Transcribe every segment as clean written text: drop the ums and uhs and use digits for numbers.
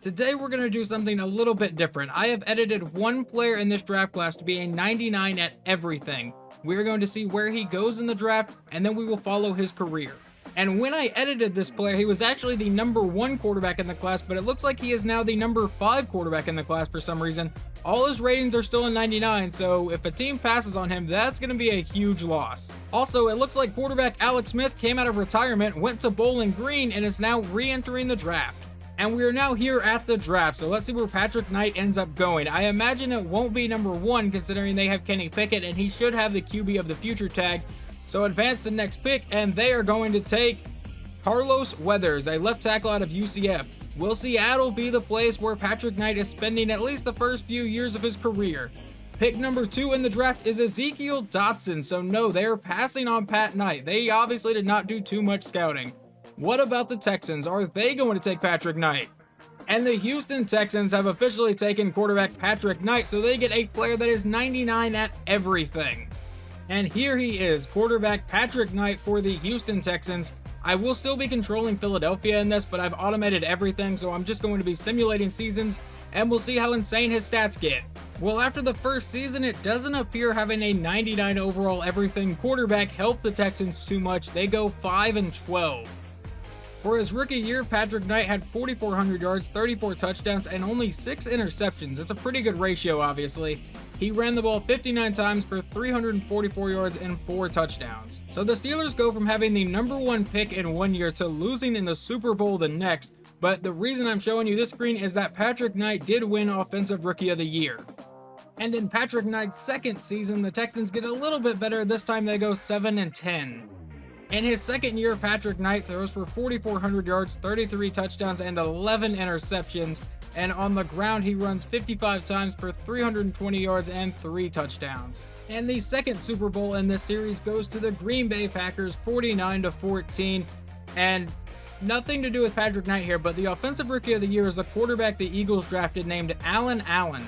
Today we're going to do something a little bit different. I have edited one player in this draft class to be a 99 at everything. We're going to see where he goes in the draft, and then we will follow his career. And when I edited this player, he was actually the number 1 quarterback in the class, but it looks like he is now the number 5 quarterback in the class for some reason. All his ratings are still in 99, so if a team passes on him, that's going to be a huge loss. Also, it looks like quarterback Alex Smith came out of retirement, went to Bowling Green, and is now re-entering the draft. And we are now here at the draft, so let's see where Patrick Knight ends up going. I imagine it won't be number 1 considering they have Kenny Pickett and he should have the QB of the future tag. So advance the next pick, and they are going to take Carlos Weathers, a left tackle out of UCF. Will Seattle be the place where Patrick Knight is spending at least the first few years of his career? Pick number 2 in the draft is Ezekiel Dotson, so no, they are passing on Pat Knight. They obviously did not do too much scouting. What about the Texans? Are they going to take Patrick Knight? And the Houston Texans have officially taken quarterback Patrick Knight, so they get a player that is 99 at everything. And here he is, quarterback Patrick Knight for the Houston Texans. I will still be controlling Philadelphia in this, but I've automated everything, so I'm just going to be simulating seasons, and we'll see how insane his stats get. Well, after the first season, it doesn't appear having a 99 overall everything quarterback helped the Texans too much. They go 5-12. For his rookie year, Patrick Knight had 4,400 yards, 34 touchdowns, and only 6 interceptions. It's a pretty good ratio, obviously. He ran the ball 59 times for 344 yards and 4 touchdowns. So the Steelers go from having the number 1 pick in one year to losing in the Super Bowl the next. But the reason I'm showing you this screen is that Patrick Knight did win Offensive Rookie of the Year. And in Patrick Knight's second season, the Texans get a little bit better. This time they go 7-10. In his second year, Patrick Knight throws for 4,400 yards, 33 touchdowns, and 11 interceptions. And on the ground, he runs 55 times for 320 yards and 3 touchdowns. And the second Super Bowl in this series goes to the Green Bay Packers, 49-14. And nothing to do with Patrick Knight here, but the Offensive Rookie of the Year is a quarterback the Eagles drafted named Allen Allen.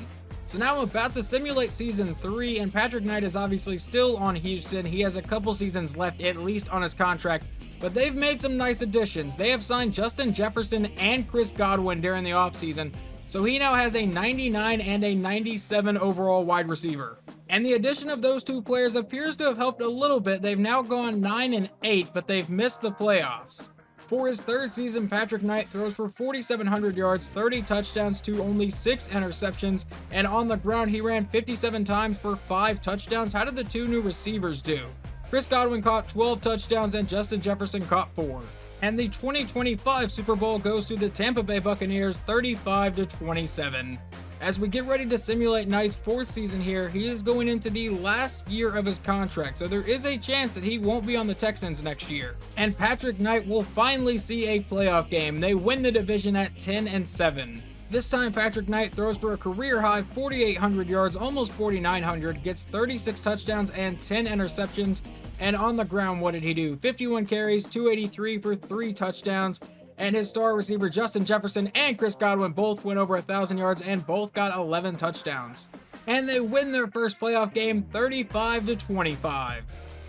So now I'm about to simulate season 3, and Patrick Knight is obviously still on Houston. He has a couple seasons left, at least on his contract, but they've made some nice additions. They have signed Justin Jefferson and Chris Godwin during the offseason, so he now has a 99 and a 97 overall wide receiver. And the addition of those two players appears to have helped a little bit. They've now gone 9-8, but they've missed the playoffs. For his third season, Patrick Knight throws for 4,700 yards, 30 touchdowns to only 6 interceptions, and on the ground he ran 57 times for 5 touchdowns. How did the two new receivers do? Chris Godwin caught 12 touchdowns and Justin Jefferson caught 4. And the 2025 Super Bowl goes to the Tampa Bay Buccaneers, 35-27. As we get ready to simulate Knight's 4th season here, he is going into the last year of his contract, so there is a chance that he won't be on the Texans next year. And Patrick Knight will finally see a playoff game. They win the division at 10-7. This time Patrick Knight throws for a career high 4,800 yards, almost 4,900, gets 36 touchdowns and 10 interceptions. And on the ground, what did he do? 51 carries, 283 for 3 touchdowns. And his star receiver Justin Jefferson and Chris Godwin both went over 1,000 yards and both got 11 touchdowns. And they win their first playoff game 35-25.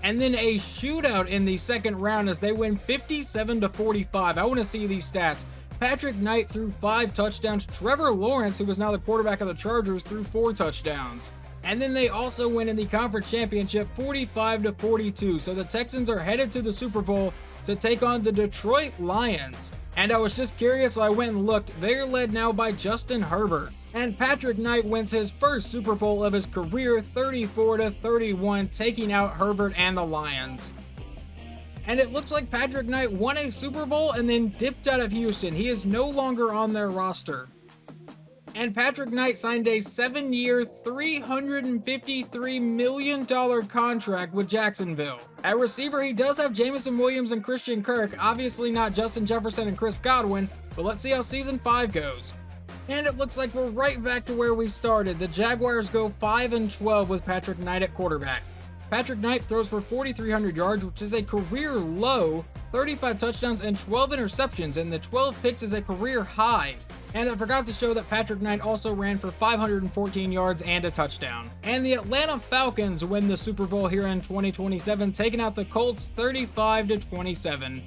And then a shootout in the second round as they win 57-45. I want to see these stats. Patrick Knight threw 5 touchdowns. Trevor Lawrence, who was now the quarterback of the Chargers, threw 4 touchdowns. And then they also win in the conference championship 45-42. So the Texans are headed to the Super Bowl to take on the Detroit Lions. And I was just curious, so I went and looked. They're led now by Justin Herbert. And Patrick Knight wins his first Super Bowl of his career, 34-31, taking out Herbert and the Lions. And it looks like Patrick Knight won a Super Bowl and then dipped out of Houston. He is no longer on their roster. And Patrick Knight signed a 7-year, $353 million contract with Jacksonville. At receiver, he does have Jameson Williams and Christian Kirk, obviously not Justin Jefferson and Chris Godwin, but let's see how season 5 goes. And it looks like we're right back to where we started. The Jaguars go 5-12 with Patrick Knight at quarterback. Patrick Knight throws for 4,300 yards, which is a career low, 35 touchdowns and 12 interceptions, and the 12 picks is a career high. And I forgot to show that Patrick Knight also ran for 514 yards and a touchdown. And the Atlanta Falcons win the Super Bowl here in 2027, taking out the Colts 35-27.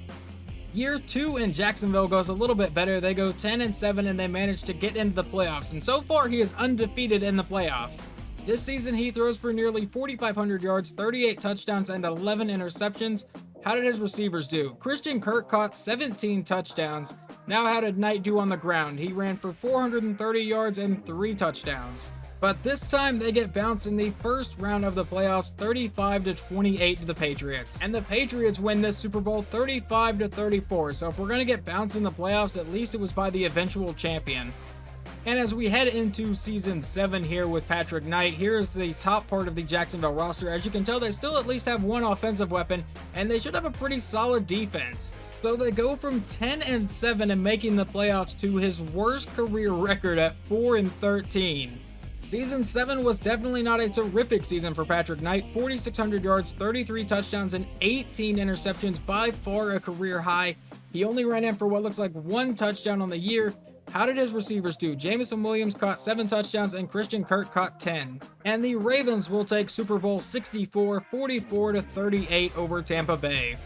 Year 2 in Jacksonville goes a little bit better. They go 10-7 and they manage to get into the playoffs, and so far he is undefeated in the playoffs. This season he throws for nearly 4,500 yards, 38 touchdowns, and 11 interceptions. How did his receivers do? Christian Kirk caught 17 touchdowns. Now how did Knight do on the ground? He ran for 430 yards and 3 touchdowns. But this time they get bounced in the first round of the playoffs, 35-28 to the Patriots. And the Patriots win this Super Bowl 35-34. So if we're going to get bounced in the playoffs, at least it was by the eventual champion. And as we head into season 7 here with Patrick Knight, here's the top part of the Jacksonville roster. As you can tell, they still at least have one offensive weapon, and they should have a pretty solid defense. So they go from 10-7 and making the playoffs to his worst career record at 4-13. Season 7 was definitely not a terrific season for Patrick Knight. 4,600 yards, 33 touchdowns, and 18 interceptions, by far a career high. He only ran in for what looks like 1 touchdown on the year. How did his receivers do? Jamison Williams caught 7 touchdowns and Christian Kirk caught 10. And the Ravens will take Super Bowl 64, 44-38 over Tampa Bay.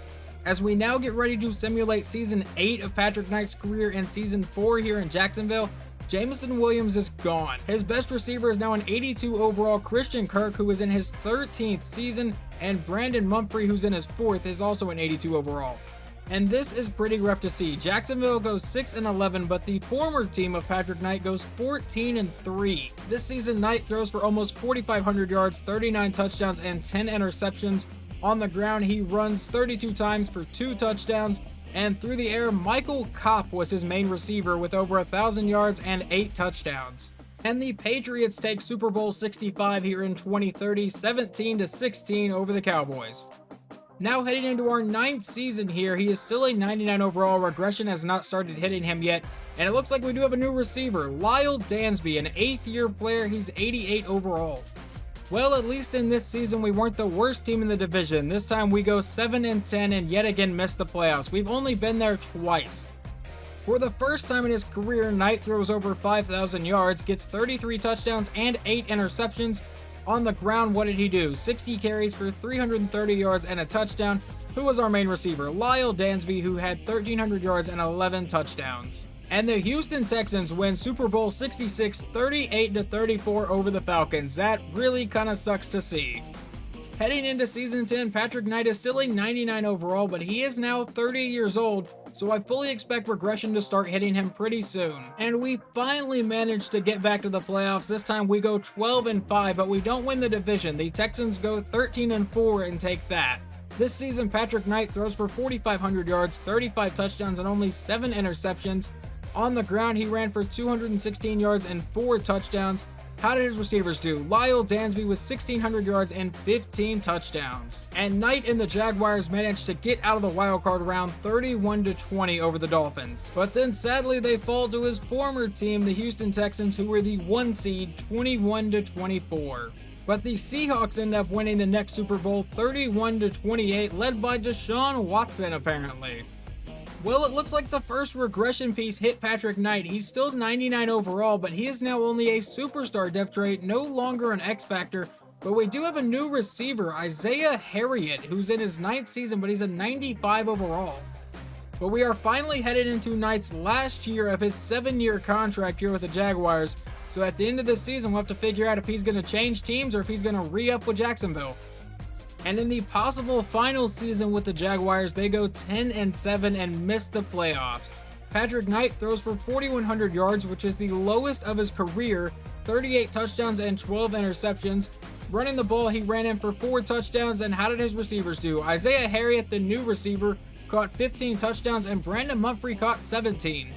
As we now get ready to simulate season 8 of Patrick Knight's career and season 4 here in Jacksonville, Jamison Williams is gone. His best receiver is now an 82 overall Christian Kirk, who is in his 13th season, and Brandon Mumphrey, who's in his 4th, is also an 82 overall. And this is pretty rough to see. Jacksonville goes 6-11, but the former team of Patrick Knight goes 14-3. This season, Knight throws for almost 4,500 yards, 39 touchdowns, and 10 interceptions. On the ground, he runs 32 times for 2 touchdowns. And through the air, Michael Kopp was his main receiver with over 1,000 yards and 8 touchdowns. And the Patriots take Super Bowl 65 here in 2030, 17-16 over the Cowboys. Now heading into our 9th season here, he is still a 99 overall. Regression has not started hitting him yet. And it looks like we do have a new receiver, Lyle Dansby, an 8th year player. He's 88 overall. Well, at least in this season, we weren't the worst team in the division. This time we go 7-10 and yet again miss the playoffs. We've only been there twice. For the first time in his career, Knight throws over 5,000 yards, gets 33 touchdowns and 8 interceptions. On the ground, what did he do? 60 carries for 330 yards and a touchdown. Who was our main receiver? Lyle Dansby, who had 1,300 yards and 11 touchdowns. And the Houston Texans win Super Bowl 66, 38-34 over the Falcons. That really kind of sucks to see. Heading into season 10, Patrick Knight is still a 99 overall, but he is now 30 years old, so I fully expect regression to start hitting him pretty soon. And we finally managed to get back to the playoffs. This time we go 12-5, but we don't win the division. The Texans go 13-4 and take that. This season, Patrick Knight throws for 4,500 yards, 35 touchdowns, and only 7 interceptions. On the ground, he ran for 216 yards and 4 touchdowns. How did his receivers do? Lyle Dansby with 1,600 yards and 15 touchdowns. And Knight and the Jaguars managed to get out of the wildcard round 31-20 over the Dolphins. But then sadly, they fall to his former team, the Houston Texans, who were the 1 seed, 21-24. But the Seahawks end up winning the next Super Bowl 31-28, led by Deshaun Watson apparently. Well, it looks like the first regression piece hit Patrick Knight. He's still 99 overall, but he is now only a superstar depth trait, no longer an X factor. But we do have a new receiver, Isaiah Harriott, who's in his 9th season, but he's a 95 overall. But we are finally headed into Knight's last year of his 7-year contract here with the Jaguars. So at the end of this season, we'll have to figure out if he's going to change teams or if he's going to re-up with Jacksonville. And in the possible final season with the Jaguars, they go 10-7 and miss the playoffs. Patrick Knight throws for 4,100 yards, which is the lowest of his career, 38 touchdowns and 12 interceptions. Running the ball, he ran in for 4 touchdowns, and how did his receivers do? Isaiah Harriott, the new receiver, caught 15 touchdowns, and Brandon Mumphrey caught 17.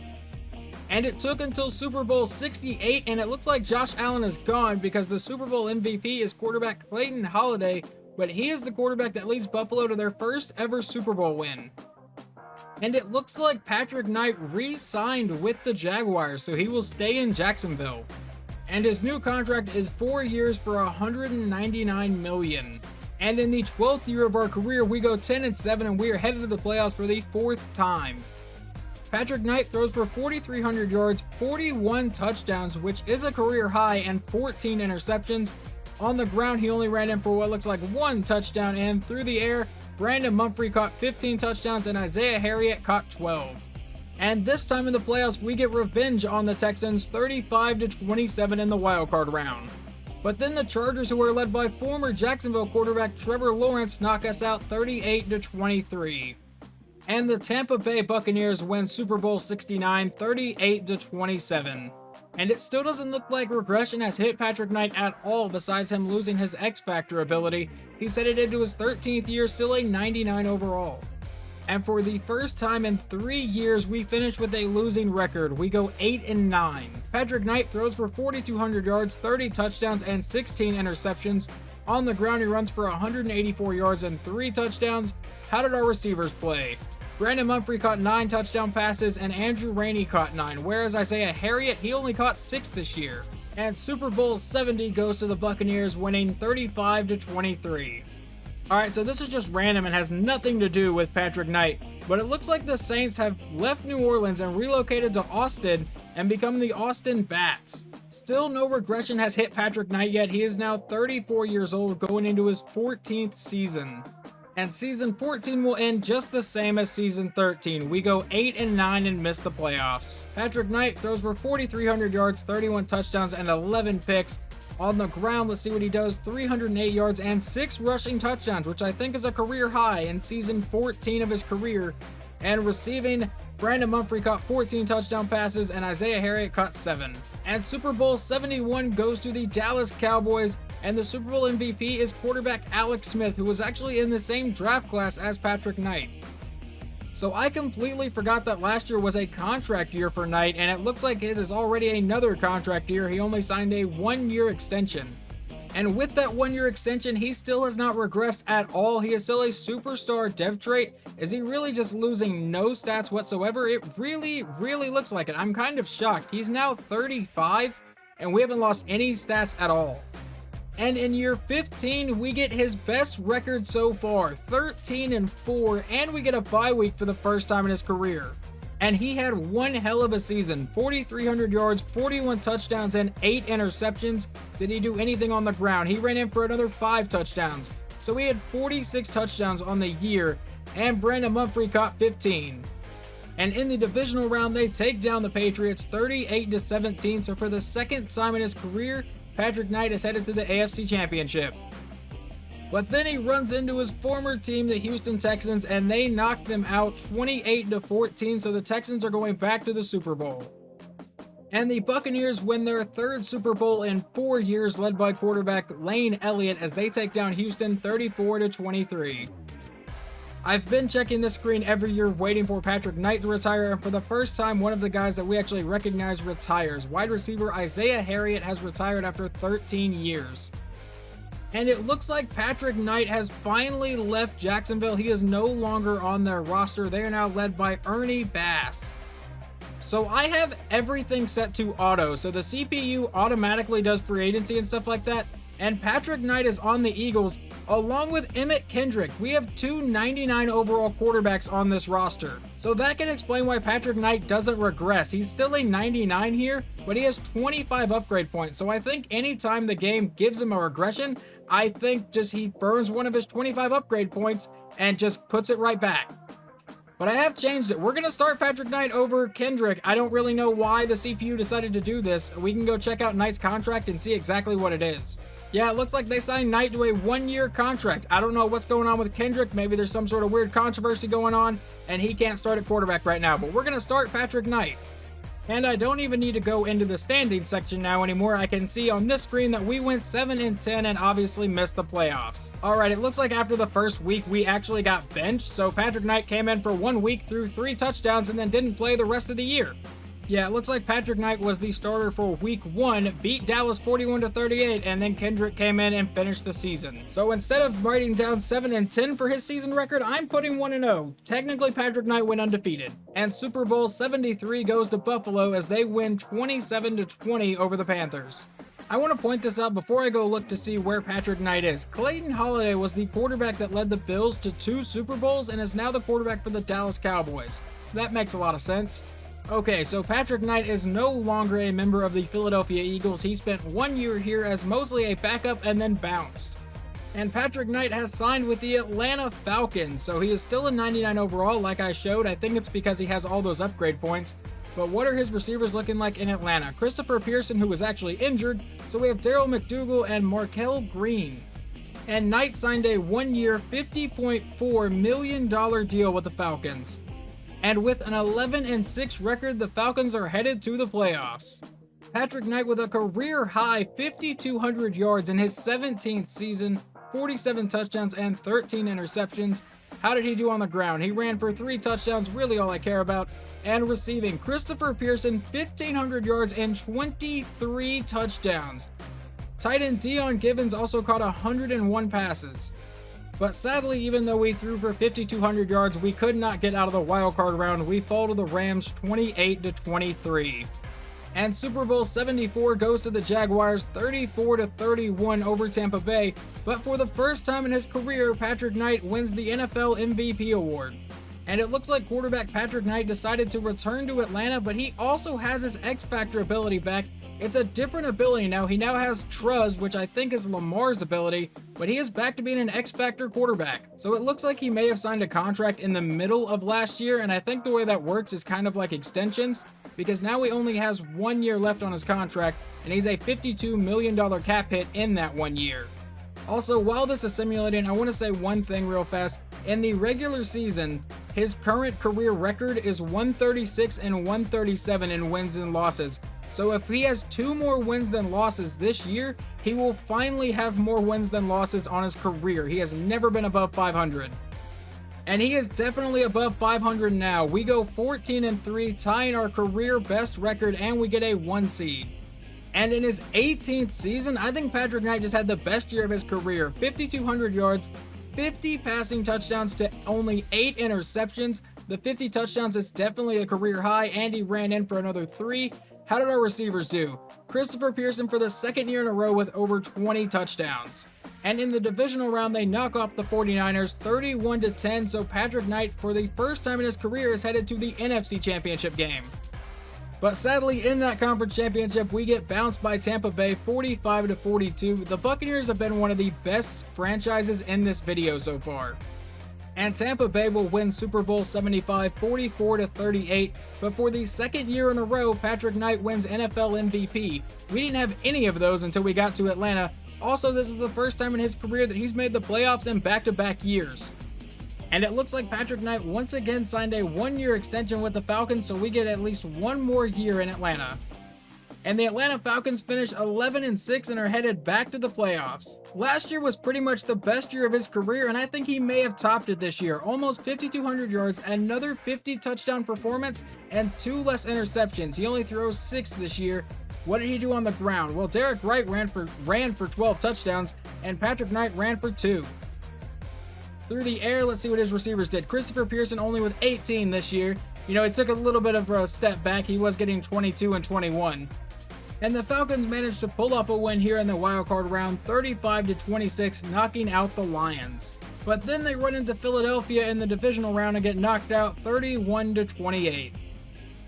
And it took until Super Bowl 68, and it looks like Josh Allen is gone because the Super Bowl MVP is quarterback Clayton Holiday, but he is the quarterback that leads Buffalo to their first ever Super Bowl win. And it looks like Patrick Knight re-signed with the Jaguars, so he will stay in Jacksonville. And his new contract is 4 years for $199 million. And in the 12th year of our career, we go 10-7 and we are headed to the playoffs for the 4th time. Patrick Knight throws for 4,300 yards, 41 touchdowns, which is a career high, and 14 interceptions. On the ground, he only ran in for what looks like 1 touchdown, and through the air, Brandon Mumphrey caught 15 touchdowns, and Isaiah Harriott caught 12. And this time in the playoffs, we get revenge on the Texans, 35-27 in the wildcard round. But then the Chargers, who are led by former Jacksonville quarterback Trevor Lawrence, knock us out 38-23. And the Tampa Bay Buccaneers win Super Bowl 69, 38-27. And it still doesn't look like regression has hit Patrick Knight at all, besides him losing his X-Factor ability. He's headed into his 13th year, still a 99 overall. And for the first time in 3 years, we finish with a losing record. We go 8-9. Patrick Knight throws for 4,200 yards, 30 touchdowns, and 16 interceptions. On the ground, he runs for 184 yards and 3 touchdowns. How did our receivers play? Brandon Mumphrey caught 9 touchdown passes, and Andrew Rainey caught 9, whereas Isaiah Harriott, he only caught 6 this year. And Super Bowl 70 goes to the Buccaneers, winning 35-23. Alright, so this is just random and has nothing to do with Patrick Knight, but it looks like the Saints have left New Orleans and relocated to Austin and become the Austin Bats. Still, no regression has hit Patrick Knight yet. He is now 34 years old, going into his 14th season. And season 14 will end just the same as season 13. We go 8-9 and miss the playoffs. Patrick Knight throws for 4,300 yards, 31 touchdowns, and 11 picks. On the ground, let's see what he does. 308 yards and 6 rushing touchdowns, which I think is a career high in season 14 of his career. And receiving, Brandon Mumphrey caught 14 touchdown passes, and Isaiah Harriott caught 7. And Super Bowl 71 goes to the Dallas Cowboys, and the Super Bowl MVP is quarterback Alex Smith, who was actually in the same draft class as Patrick Knight. So I completely forgot that last year was a contract year for Knight, and it looks like it is already another contract year. He only signed a 1-year extension. And with that 1-year extension, he still has not regressed at all. He is still a superstar dev trait. Is he really just losing no stats whatsoever? It really looks like it. I'm kind of shocked. He's now 35, and we haven't lost any stats at all. And in year 15, we get his best record so far, 13-4, and we get a bye week for the first time in his career. And he had one hell of a season, 4,300 yards, 41 touchdowns, and 8 interceptions. Did he do anything on the ground? He ran in for another 5 touchdowns. So he had 46 touchdowns on the year, and Brandon Mumphrey caught 15. And in the divisional round, they take down the Patriots 38-17, so for the second time in his career, Patrick Knight is headed to the AFC Championship. But then he runs into his former team, the Houston Texans, and they knock them out 28-14, so the Texans are going back to the Super Bowl. And the Buccaneers win their 3rd Super Bowl in 4 years, led by quarterback Lane Elliott, as they take down Houston 34-23. I've been checking this screen every year waiting for Patrick Knight to retire, and for the first time, one of the guys that we actually recognize retires. Wide receiver Isaiah Harriott has retired after 13 years. And it looks like Patrick Knight has finally left Jacksonville. He is no longer on their roster. They are now led by Ernie Bass. So I have everything set to auto, so the CPU automatically does free agency and stuff like that. And Patrick Knight is on the Eagles, along with Emmett Kendrick. We have 2 99 overall quarterbacks on this roster. So that can explain why Patrick Knight doesn't regress. He's still a 99 here, but he has 25 upgrade points. So I think anytime the game gives him a regression, I think just he burns one of his 25 upgrade points and just puts it right back. But I have changed it. We're going to start Patrick Knight over Kendrick. I don't really know why the CPU decided to do this. We can go check out Knight's contract and see exactly what it is. Yeah, it looks like they signed Knight to a 1-year contract. I don't know what's going on with Kendrick. Maybe there's some sort of weird controversy going on, and he can't start at quarterback right now. But we're going to start Patrick Knight. And I don't even need to go into the standings section now anymore. I can see on this screen that we went 7-10 and obviously missed the playoffs. Alright, it looks like after the first week, we actually got benched. So Patrick Knight came in for 1 week, threw 3 touchdowns, and then didn't play the rest of the year. Yeah, it looks like Patrick Knight was the starter for week 1, beat Dallas 41-38, and then Kendrick came in and finished the season. So instead of writing down 7-10 for his season record, I'm putting 1-0. Technically, Patrick Knight went undefeated. And Super Bowl 73 goes to Buffalo as they win 27-20 over the Panthers. I want to point this out before I go look to see where Patrick Knight is. Clayton Holiday was the quarterback that led the Bills to 2 Super Bowls and is now the quarterback for the Dallas Cowboys. That makes a lot of sense. Okay, so Patrick Knight is no longer a member of the Philadelphia Eagles. He spent 1 year here as mostly a backup and then bounced. And Patrick Knight has signed with the Atlanta Falcons, so he is still a 99 overall like I showed. I think it's because he has all those upgrade points. But what are his receivers looking like in Atlanta? Christopher Pearson, who was actually injured, so we have Daryl McDougal and Markel Green. And Knight signed a 1-year, $50.4 million deal with the Falcons. And with an 11-6 record, the Falcons are headed to the playoffs. Patrick Knight with a career-high 5,200 yards in his 17th season, 47 touchdowns and 13 interceptions. How did he do on the ground? He ran for 3 touchdowns, really all I care about. And receiving, Christopher Pearson, 1,500 yards and 23 touchdowns. Tight end Deion Givens also caught 101 passes. But sadly, even though we threw for 5,200 yards, we could not get out of the wildcard round. We fall to the Rams 28-23. And Super Bowl 74 goes to the Jaguars 34-31 over Tampa Bay, but for the first time in his career, Patrick Knight wins the NFL MVP award. And it looks like quarterback Patrick Knight decided to return to Atlanta, but he also has his X-Factor ability back. It's a different ability now. He now has Truz, which I think is Lamar's ability, but he is back to being an X-Factor quarterback. So it looks like he may have signed a contract in the middle of last year, and I think the way that works is kind of like extensions, because now he only has 1 year left on his contract, and he's a $52 million cap hit in that 1 year. Also, while this is simulating, I want to say one thing real fast. In the regular season, his current career record is 136 and 137 in wins and losses. So if he has 2 more wins than losses this year, he will finally have more wins than losses on his career. He has never been above 500. And he is definitely above 500 now. We go 14-3, tying our career best record, and we get a 1 seed. And in his 18th season, I think Patrick Knight just had the best year of his career. 5,200 yards, 50 passing touchdowns to only 8 interceptions. The 50 touchdowns is definitely a career high, and he ran in for another 3. How did our receivers do? Christopher Pearson for the 2nd year in a row with over 20 touchdowns. And in the divisional round, they knock off the 49ers 31-10, so Patrick Knight, for the first time in his career, is headed to the NFC Championship game. But sadly, in that conference championship, we get bounced by Tampa Bay 45-42. The Buccaneers have been one of the best franchises in this video so far. And Tampa Bay will win Super Bowl 75 44-38, but for the 2nd year in a row, Patrick Knight wins NFL MVP. We didn't have any of those until we got to Atlanta. Also, this is the first time in his career that he's made the playoffs in back-to-back years. And it looks like Patrick Knight once again signed a 1-year extension with the Falcons, so we get at least 1 more year in Atlanta. And the Atlanta Falcons finish 11-6 and are headed back to the playoffs. Last year was pretty much the best year of his career, and I think he may have topped it this year. Almost 5,200 yards, another 50 touchdown performance, and 2 less interceptions. He only throws 6 this year. What did he do on the ground? Well, Derek Wright ran for 12 touchdowns, and Patrick Knight ran for 2. Through the air, let's see what his receivers did. Christopher Pearson only with 18 this year. You know, it took a little bit of a step back. He was getting 22 and 21. And the Falcons managed to pull off a win here in the wildcard round, 35-26, knocking out the Lions. But then they run into Philadelphia in the divisional round and get knocked out 31-28.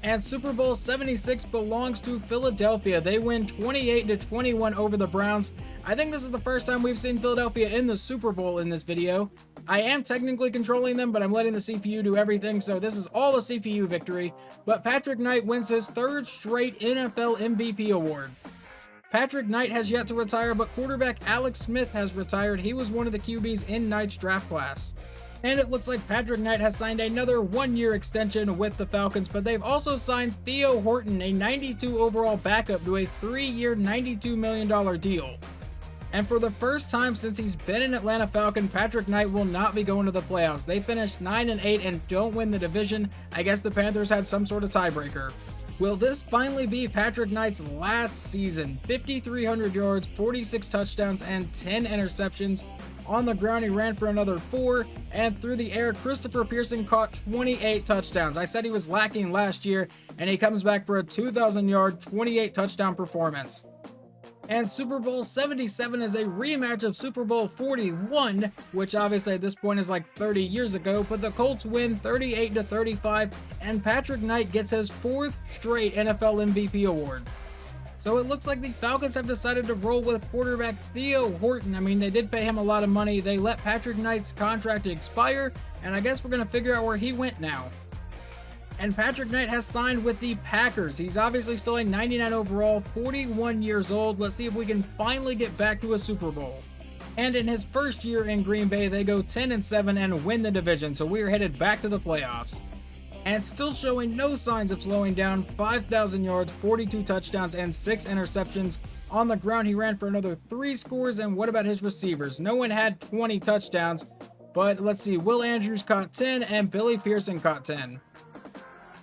And Super Bowl 76 belongs to Philadelphia. They win 28-21 over the Browns. I think this is the first time we've seen Philadelphia in the Super Bowl in this video. I am technically controlling them, but I'm letting the CPU do everything, so this is all a CPU victory. But Patrick Knight wins his 3rd straight NFL MVP award. Patrick Knight has yet to retire, but quarterback Alex Smith has retired. He was one of the QBs in Knight's draft class. And it looks like Patrick Knight has signed another 1-year extension with the Falcons, but they've also signed Theo Horton, a 92 overall backup, to a 3-year, $92 million deal. And for the first time since he's been an Atlanta Falcon, Patrick Knight will not be going to the playoffs. They finished 9-8 and don't win the division. I guess the Panthers had some sort of tiebreaker. Will this finally be Patrick Knight's last season? 5,300 yards, 46 touchdowns, and 10 interceptions. On the ground, he ran for another 4, and through the air, Christopher Pearson caught 28 touchdowns. I said he was lacking last year, and he comes back for a 2,000-yard, 28 touchdown performance. And Super Bowl 77 is a rematch of Super Bowl 41, which obviously at this point is like 30 years ago, but the Colts win 38-35, and Patrick Knight gets his 4th straight NFL MVP award. So it looks like the Falcons have decided to roll with quarterback Theo Horton. I mean, they did pay him a lot of money. They let Patrick Knight's contract expire, and I guess we're going to figure out where he went now. And Patrick Knight has signed with the Packers. He's obviously still a 99 overall, 41 years old. Let's see if we can finally get back to a Super Bowl. And in his first year in Green Bay, they go 10-7 and win the division, so we are headed back to the playoffs. And still showing no signs of slowing down, 5,000 yards, 42 touchdowns, and 6 interceptions. On the ground, he ran for another 3 scores, and what about his receivers? No one had 20 touchdowns, but let's see, Will Andrews caught 10, and Billy Pearson caught 10.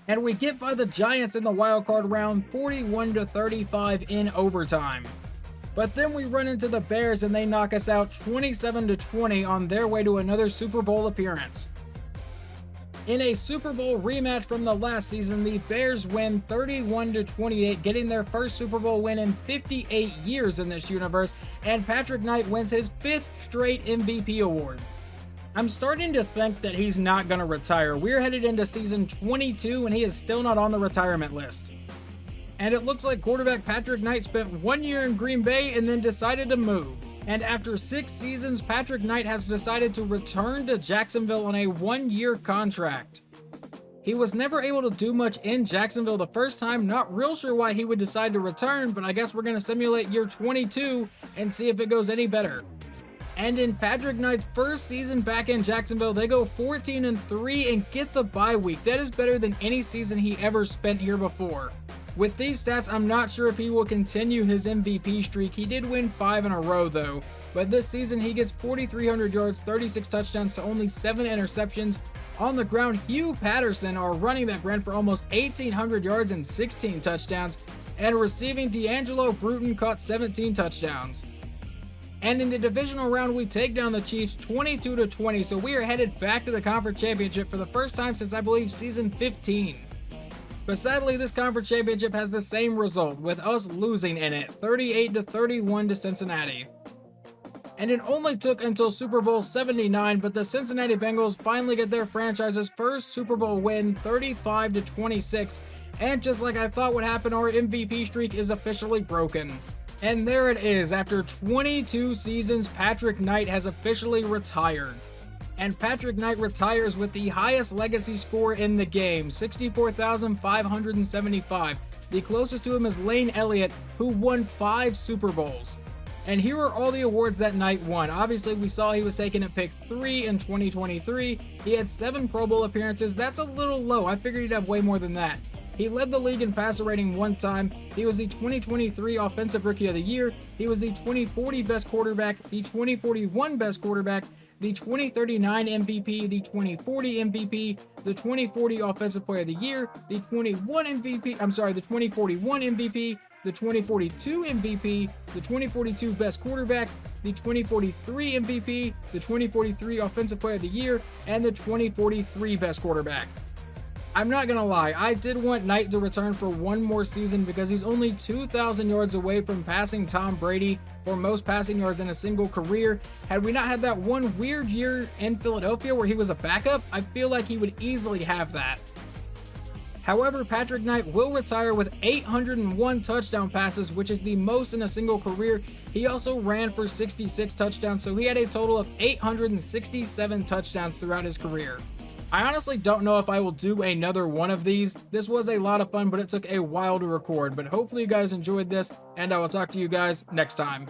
And we get by the Giants in the wildcard round, 41-35 in overtime. But then we run into the Bears and they knock us out 27-20 on their way to another Super Bowl appearance. In a Super Bowl rematch from the last season, the Bears win 31-28, getting their first Super Bowl win in 58 years in this universe, and Patrick Knight wins his 5th straight MVP award. I'm starting to think that he's not going to retire. We're headed into season 22 and he is still not on the retirement list. And it looks like quarterback Patrick Knight spent 1 year in Green Bay and then decided to move. And after 6 seasons, Patrick Knight has decided to return to Jacksonville on a 1-year contract. He was never able to do much in Jacksonville the first time, not real sure why he would decide to return, but I guess we're going to simulate year 22 and see if it goes any better. And in Patrick Knight's first season back in Jacksonville, they go 14-3 and get the bye week. That is better than any season he ever spent here before. With these stats, I'm not sure if he will continue his MVP streak. He did win 5 in a row though, but this season he gets 4,300 yards, 36 touchdowns to only 7 interceptions. On the ground, Hugh Patterson, our running back, ran for almost 1,800 yards and 16 touchdowns, and receiving D'Angelo Bruton caught 17 touchdowns. And in the divisional round, we take down the Chiefs 22-20, so we are headed back to the conference championship for the first time since I believe season 15. But sadly, this conference championship has the same result, with us losing in it, 38-31 to Cincinnati. And it only took until Super Bowl 79, but the Cincinnati Bengals finally get their franchise's first Super Bowl win, 35-26, and just like I thought would happen, our MVP streak is officially broken. And there it is, after 22 seasons, Patrick Knight has officially retired. And Patrick Knight retires with the highest legacy score in the game, 64,575. The closest to him is Lane Elliott, who won 5 Super Bowls. And here are all the awards that Knight won. Obviously, we saw he was taken at pick 3 in 2023. He had 7 Pro Bowl appearances. That's a little low. I figured he'd have way more than that. He led the league in passer rating 1 time. He was the 2023 Offensive Rookie of the Year. He was the 2040 Best Quarterback, the 2041 Best Quarterback, the 2039 MVP, the 2040 MVP, the 2040 Offensive Player of the Year, the 2041 MVP, the 2042 MVP, the 2042 Best Quarterback, the 2043 MVP, the 2043 Offensive Player of the Year, and the 2043 Best Quarterback. I'm not gonna lie, I did want Knight to return for 1 more season because he's only 2,000 yards away from passing Tom Brady for most passing yards in a single career. Had we not had that one weird year in Philadelphia where he was a backup, I feel like he would easily have that. However, Patrick Knight will retire with 801 touchdown passes, which is the most in a single career. He also ran for 66 touchdowns, so he had a total of 867 touchdowns throughout his career. I honestly don't know if I will do another one of these. This was a lot of fun, but it took a while to record. But hopefully you guys enjoyed this, and I will talk to you guys next time.